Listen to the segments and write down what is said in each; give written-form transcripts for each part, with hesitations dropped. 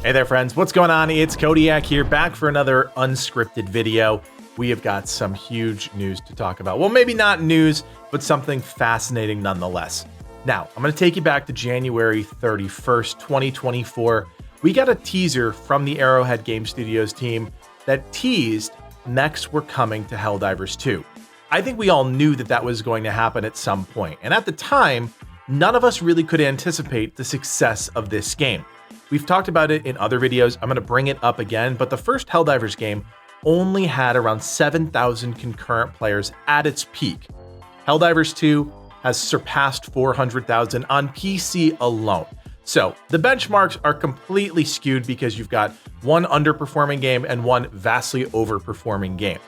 Hey there friends, what's going on? It's Kodiak here, back for another unscripted video. We have got some huge news to talk about. Well, maybe not news, but something fascinating nonetheless. Now, I'm going to take you back to January 31st, 2024. We got a teaser from the Arrowhead Game Studios team that teased mechs were coming to Helldivers 2. I think we all knew that that was going to happen at some point, and at the time, none of us really could anticipate the success of this game. We've talked about it in other videos, I'm going to bring it up again, but the first Helldivers game only had around 7,000 concurrent players at its peak. Helldivers 2 has surpassed 400,000 on PC alone. So the benchmarks are completely skewed because you've got one underperforming game and one vastly overperforming game.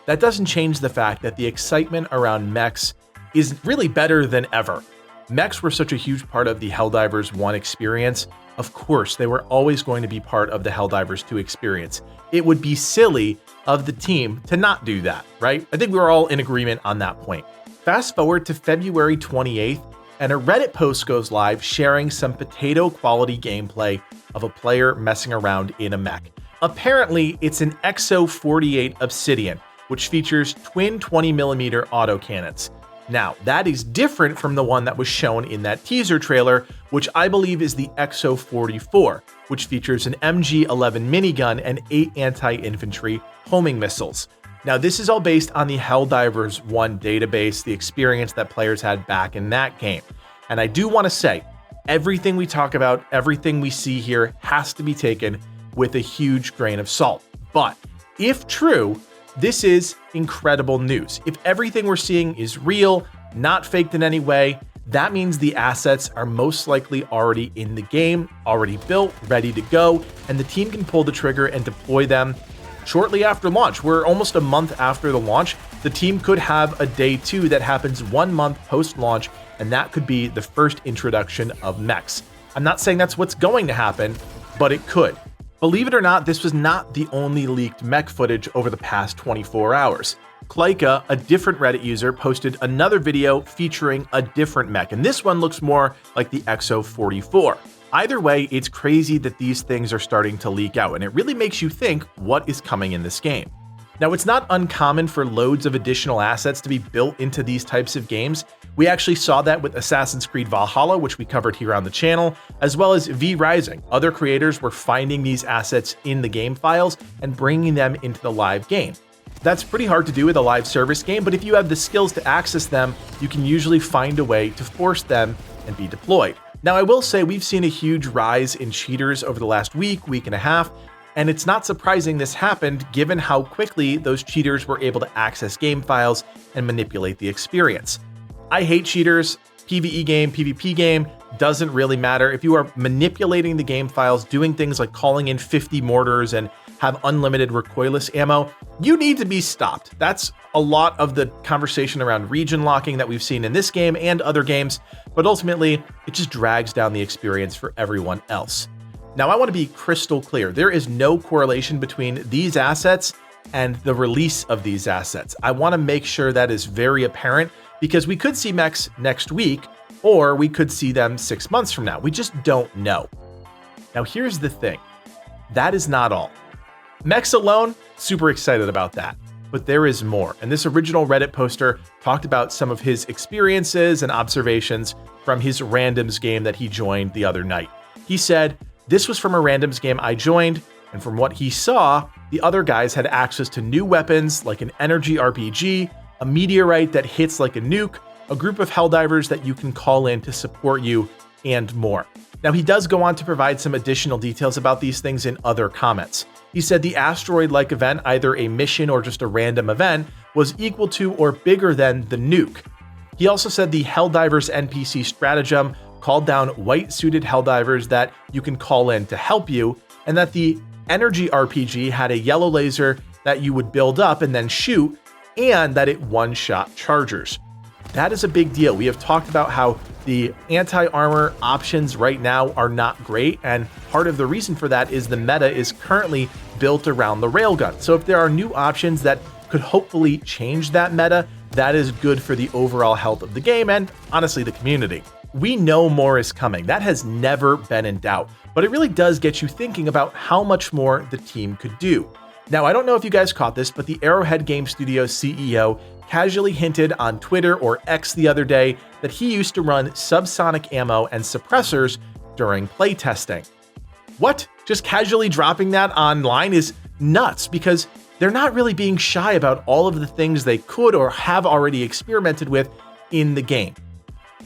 That doesn't change the fact that the excitement around mechs is really better than ever. Mechs were such a huge part of the Helldivers 1 experience. Of course, they were always going to be part of the Helldivers 2 experience. It would be silly of the team to not do that, right? I think we were all in agreement on that point. Fast forward to February 28th, and a Reddit post goes live sharing some potato quality gameplay of a player messing around in a mech. Apparently, it's an Exo 48 Obsidian, which features twin 20mm autocannons. Now, that is different from the one that was shown in that teaser trailer, which I believe is the Exo 44, which features an MG-11 minigun and 8 anti-infantry homing missiles. Now, this is all based on the Helldivers 1 database, the experience that players had back in that game. And I do want to say, everything we talk about, everything we see here has to be taken with a huge grain of salt. But if true, this is incredible news. If everything we're seeing is real, not faked in any way, that means the assets are most likely already in the game, already built, ready to go, and the team can pull the trigger and deploy them shortly after launch. We're almost a month after the launch. The team could have a day 2 that happens 1 month post-launch, and that could be the first introduction of mechs. I'm not saying that's what's going to happen, but it could. Believe it or not, this was not the only leaked mech footage over the past 24 hours. Klaika, a different Reddit user, posted another video featuring a different mech, and this one looks more like the Exo 44. Either way, it's crazy that these things are starting to leak out, and it really makes you think what is coming in this game. Now, it's not uncommon for loads of additional assets to be built into these types of games. We actually saw that with Assassin's Creed Valhalla, which we covered here on the channel, as well as V Rising. Other creators were finding these assets in the game files and bringing them into the live game. That's pretty hard to do with a live service game, but if you have the skills to access them, you can usually find a way to force them and be deployed. Now, I will say we've seen a huge rise in cheaters over the last week and a half, and it's not surprising this happened given how quickly those cheaters were able to access game files and manipulate the experience. I hate cheaters. PvE game, PvP game, doesn't really matter. If you are manipulating the game files, doing things like calling in 50 mortars and have unlimited recoilless ammo, you need to be stopped. That's a lot of the conversation around region locking that we've seen in this game and other games, but ultimately, it just drags down the experience for everyone else. Now, I want to be crystal clear. There is no correlation between these assets and the release of these assets. I want to make sure that is very apparent, because we could see mechs next week, or we could see them 6 months from now. We just don't know. Now, here's the thing. That is not all. Mechs alone, super excited about that. But there is more. And this original Reddit poster talked about some of his experiences and observations from his randoms game that he joined the other night. He said, "This was from a randoms game I joined, and from what he saw, the other guys had access to new weapons like an energy RPG, a meteorite that hits like a nuke, a group of Helldivers that you can call in to support you, and more." Now, he does go on to provide some additional details about these things in other comments. He said the asteroid-like event, either a mission or just a random event, was equal to or bigger than the nuke. He also said the Helldivers NPC stratagem called down white-suited Helldivers that you can call in to help you, and that the energy RPG had a yellow laser that you would build up and then shoot, and that it one-shot chargers. That is a big deal. We have talked about how the anti-armor options right now are not great, and part of the reason for that is the meta is currently built around the railgun. So if there are new options that could hopefully change that meta, that is good for the overall health of the game and honestly the community. We know more is coming. That has never been in doubt. but it really does get you thinking about how much more the team could do. Now, I don't know if you guys caught this, but the Arrowhead Game Studios CEO casually hinted on Twitter or X the other day that he used to run subsonic ammo and suppressors during playtesting. What? Just casually dropping that online is nuts, because they're not really being shy about all of the things they could or have already experimented with in the game.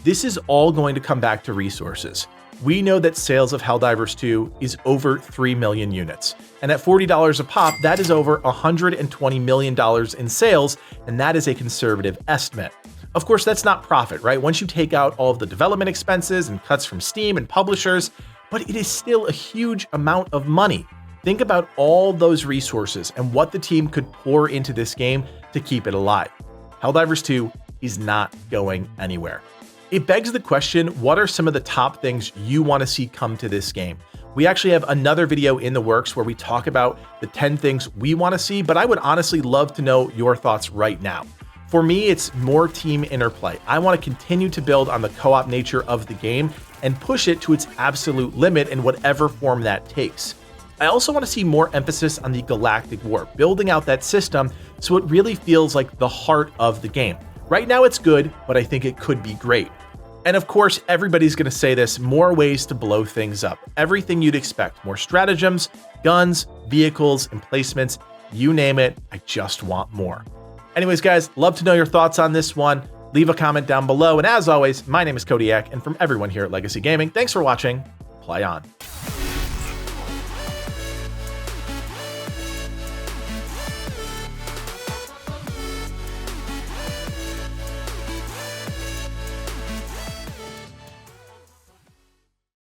This is all going to come back to resources. We know that sales of Helldivers 2 is over 3 million units, and at $40 a pop, that is over $120 million in sales, and that is a conservative estimate. Of course, that's not profit, right? Once you take out all of the development expenses and cuts from Steam and publishers, but it is still a huge amount of money. Think about all those resources and what the team could pour into this game to keep it alive. Helldivers 2 is not going anywhere. It begs the question, what are some of the top things you want to see come to this game? We actually have another video in the works where we talk about the 10 things we want to see, but I would honestly love to know your thoughts right now. For me, it's more team interplay. I want to continue to build on the co-op nature of the game and push it to its absolute limit in whatever form that takes. I also want to see more emphasis on the galactic war, building out that system so it really feels like the heart of the game. Right now it's good, but I think it could be great. And of course, everybody's going to say this, more ways to blow things up. Everything you'd expect, more stratagems, guns, vehicles, emplacements, you name it, I just want more. Anyways, guys, love to know your thoughts on this one. Leave a comment down below. And as always, my name is Kodiak, and from everyone here at Legacy Gaming, thanks for watching. Play on.